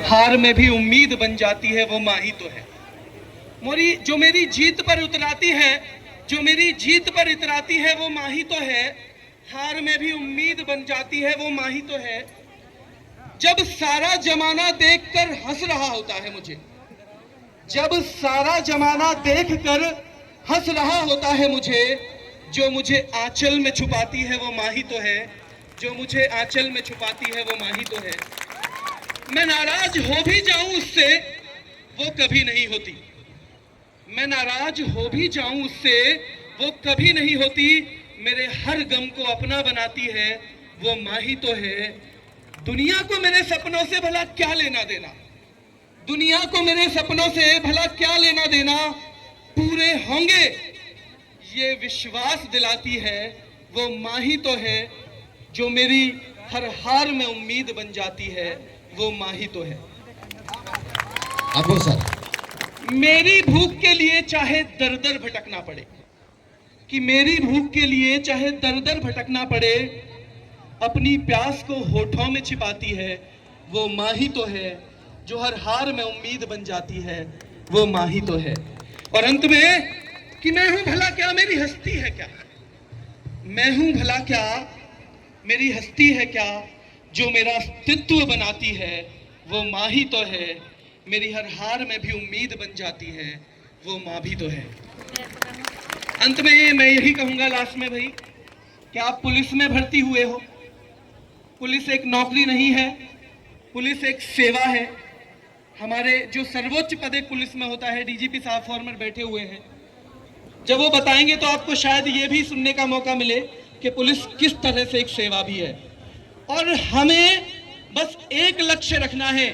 हार में भी उम्मीद बन जाती है, वो माँ ही तो है। जो मेरी जीत पर उतराती है, जो मेरी जीत पर इतराती है, वो माँ ही तो है। हार में भी उम्मीद बन जाती है, वो माँ ही तो है। जब सारा जमाना देखकर हंस रहा होता है मुझे, जब सारा जमाना देखकर हंस रहा होता है मुझे, जो मुझे आंचल में छुपाती है, वो माँ ही तो है। जो मुझे आंचल में छुपाती है, वो माँ ही तो है। मैं नाराज हो भी जाऊं उससे, वो कभी नहीं होती। मैं नाराज हो भी जाऊं उससे, वो कभी नहीं होती। मेरे हर गम को अपना बनाती है, वो माँ ही तो है। दुनिया को मेरे सपनों से भला क्या लेना देना, दुनिया को मेरे सपनों से भला क्या लेना देना। पूरे होंगे ये विश्वास दिलाती है, वो माँ ही तो है। जो मेरी हर हार में उम्मीद बन जाती है, वो माँ ही तो है। आपको सर, मेरी भूख के लिए चाहे दर दर भटकना पड़े, कि मेरी भूख के लिए चाहे दर दर भटकना पड़े, अपनी प्यास को होठों में छिपाती है, वो माँ ही तो है। जो हर हार में उम्मीद बन जाती है, वो माँ ही तो है। और अंत में कि मैं हूं भला क्या, मेरी हस्ती है क्या, मैं हूं भला क्या, मेरी हस्ती है क्या। जो मेरा अस्तित्व बनाती है, वो माँ ही तो है। मेरी हर हार में भी उम्मीद बन जाती है, वो माँ भी तो है। अंत में मैं यही कहूंगा लास्ट में भाई, कि आप पुलिस में भर्ती हुए हो। पुलिस एक नौकरी नहीं है, पुलिस एक सेवा है। हमारे जो सर्वोच्च पद एक पुलिस में होता है, डीजीपी साहब फॉर्मर बैठे हुए हैं, जब वो बताएंगे तो आपको शायद ये भी सुनने का मौका मिले कि पुलिस किस तरह से एक सेवा भी है। और हमें बस एक लक्ष्य रखना है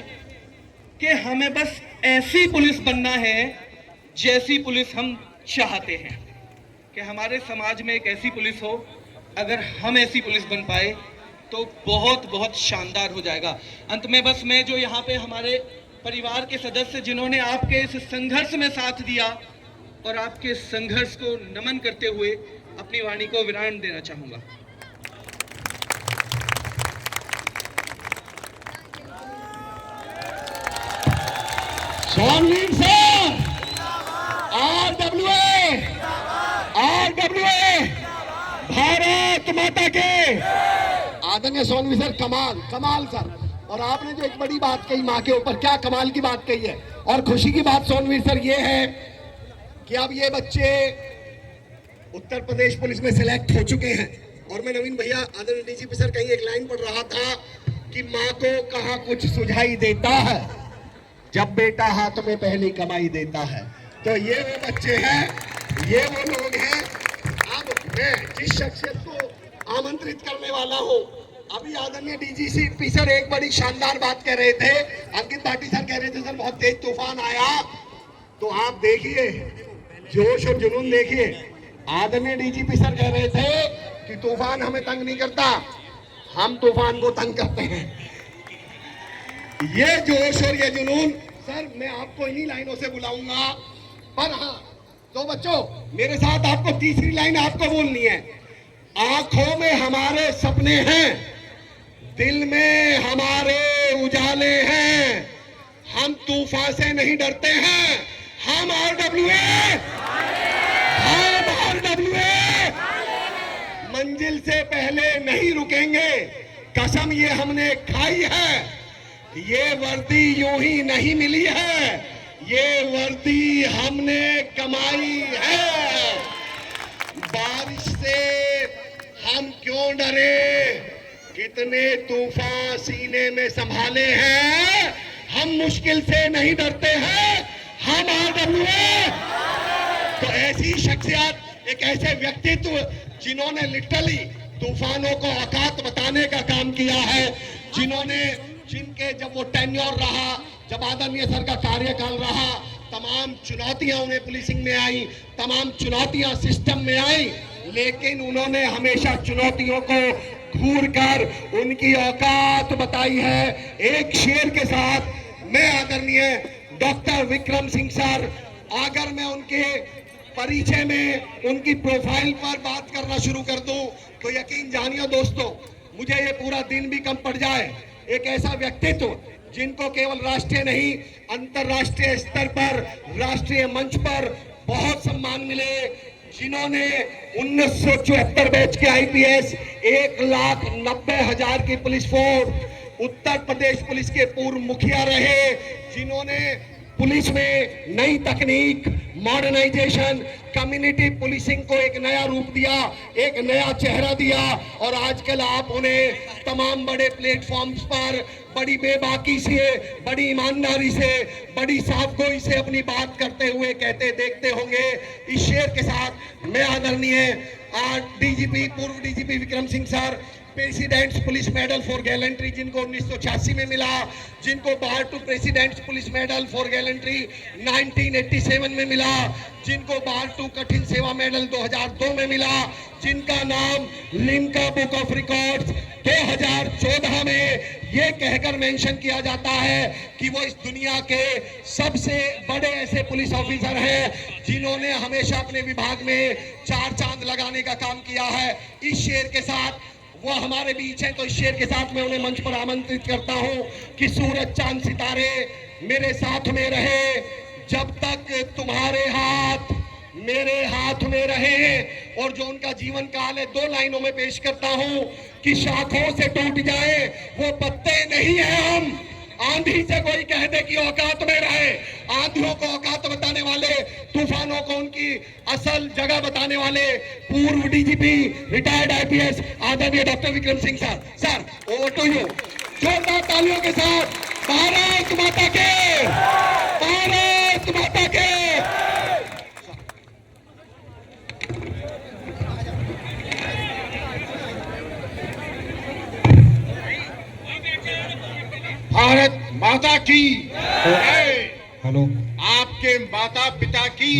कि हमें बस ऐसी पुलिस बनना है जैसी पुलिस हम चाहते हैं, कि हमारे समाज में एक ऐसी पुलिस हो। अगर हम ऐसी पुलिस बन पाए तो बहुत बहुत शानदार हो जाएगा। अंत में बस मैं जो यहाँ पे हमारे परिवार के सदस्य जिन्होंने आपके इस संघर्ष में साथ दिया और आपके संघर्ष को नमन करते हुए अपनी वाणी को विराम देना चाहूंगा। सोनवीर सर, आरडब्ल्यूए, भारत माता के। आदरणीय सोनवीर सर, कमाल कमाल सर। और आपने जो एक बड़ी बात कही माँ के ऊपर, क्या कमाल की बात कही है। और खुशी की बात सोनवीर सर ये है कि अब ये बच्चे उत्तर प्रदेश पुलिस में सिलेक्ट हो चुके हैं। और मैं नवीन भैया, आदरणीय डीजीपी सर, कहीं एक लाइन पढ़ रहा था कि माँ को कहाँ कुछ सुझाई देता है, जब बेटा हाथ में पहली कमाई देता है। तो ये वो बच्चे हैं, ये वो लोग हैं। अब मैं जिस शख्सियत को आमंत्रित करने वाला हूँ, अभी आदरणीय डीजीपी सर एक बड़ी शानदार बात कह रहे थे। अंकित भाटी सर कह रहे थे सर बहुत तेज तूफान आया, तो आप देखिए जोश और जुनून देखिए। आदरणीय डीजीपी सर कह रहे थे कि तूफान हमें तंग नहीं करता, हम तूफान को तंग करते हैं। ये जोश और ये जुनून सर, मैं आपको इन्हीं लाइनों से बुलाऊंगा। पर हाँ, तो बच्चों मेरे साथ आपको तीसरी लाइन आपको बोलनी है। आंखों में हमारे सपने हैं, दिल में हमारे उजाले हैं, हम तूफान से नहीं डरते हैं, हम आरडब्ल्यूए, हम आरडब्ल्यूए मंजिल से पहले नहीं रुकेंगे, कसम ये हमने खाई है। ये वर्दी यूं ही नहीं मिली है, ये वर्दी हमने कमाई है। बारिश से हम क्यों डरे, कितने तूफान सीने में संभाले हैं, हम मुश्किल से नहीं डरते हैं, हम आरडब्ल्यूए। तो ऐसी शख्सियत, एक ऐसे व्यक्तित्व जिन्होंने लिटरली तूफानों को औकात बताने का काम किया है, जिनके जब वो टेन्योर रहा, जब आदरणीय सर का कार्यकाल रहा, तमाम चुनौतियां उन्हें पुलिसिंग में आई, तमाम चुनौतियां सिस्टम में आई, लेकिन उन्होंने हमेशा चुनौतियों को घूर कर उनकी औकात बताई है। एक शेर के साथ मैं आदरणीय डॉक्टर विक्रम सिंह सर, अगर मैं उनके परिचय में, उनकी प्रोफाइल पर बात करना शुरू कर दूं तो यकीन जानिए दोस्तों, मुझे ये पूरा दिन भी कम पड़ जाए। एक ऐसा व्यक्तित्व जिनको केवल राष्ट्रीय नहीं अंतर्राष्ट्रीय स्तर पर, राष्ट्रीय मंच पर बहुत सम्मान मिले, जिन्होंने 1974 बैच के आईपीएस, 1,90,000 की police force, Uttar Pradesh police के पूर्व मुखिया रहे, जिन्होंने पुलिस में नई तकनीक, मॉडर्नाइजेशन, कम्युनिटी पुलिसिंग को एक नया रूप दिया, एक नया चेहरा दिया, और आजकल आप उन्हें तमाम बड़े प्लेटफॉर्म्स पर बड़ी बेबाकी से, बड़ी ईमानदारी से, बड़ी साफगोई से अपनी बात करते हुए कहते देखते होंगे। इस शेर के साथ मैं आदरणीय डीजीपी, पूर्व DGP Vikram Singh sir, President's police medal for gallantry जिनको 1986 में मिला, जिनको bar to President's police medal for gallantry 1987 में मिला, जिनको बार टू कठिन सेवा मेडल 2002 में मिला, जिनका नाम लिम्का बुक ऑफ रिकॉर्ड्स 2014 में ये कहकर मेंशन किया जाता है कि वो इस दुनिया के सबसे बड़े ऐसे पुलिस ऑफिसर हैं जिन्होंने हमेशा अपने विभाग में 4 चांद लगाने का काम किया है। इस शेर के साथ वो हमारे बीच हैं, तो इस शेर के साथ मैं उन्हें मंच पर आमंत्रित करता हूं कि सूरज चांद सितारे मेरे साथ में रहे, जब तक तुम्हारे हाथ मेरे हाथ में रहे। और जो उनका जीवन काल है 2 लाइनों में पेश करता हूं कि शाखों से टूट जाए वो पत्ते नहीं है हम, आंधी से कोई कह दे कि औकात में रहे, आंधियों को औकात बताने वाले, तूफानों को उनकी असल जगह बताने वाले पूर्व डीजीपी, रिटायर्ड आईपीएस आदरणीय doctor Vikram Singh sir. Sir over to you. जोरदार तालियों के साथ भारत माता के, भारत माता के। भारत माता की, हेलो, आपके माता पिता की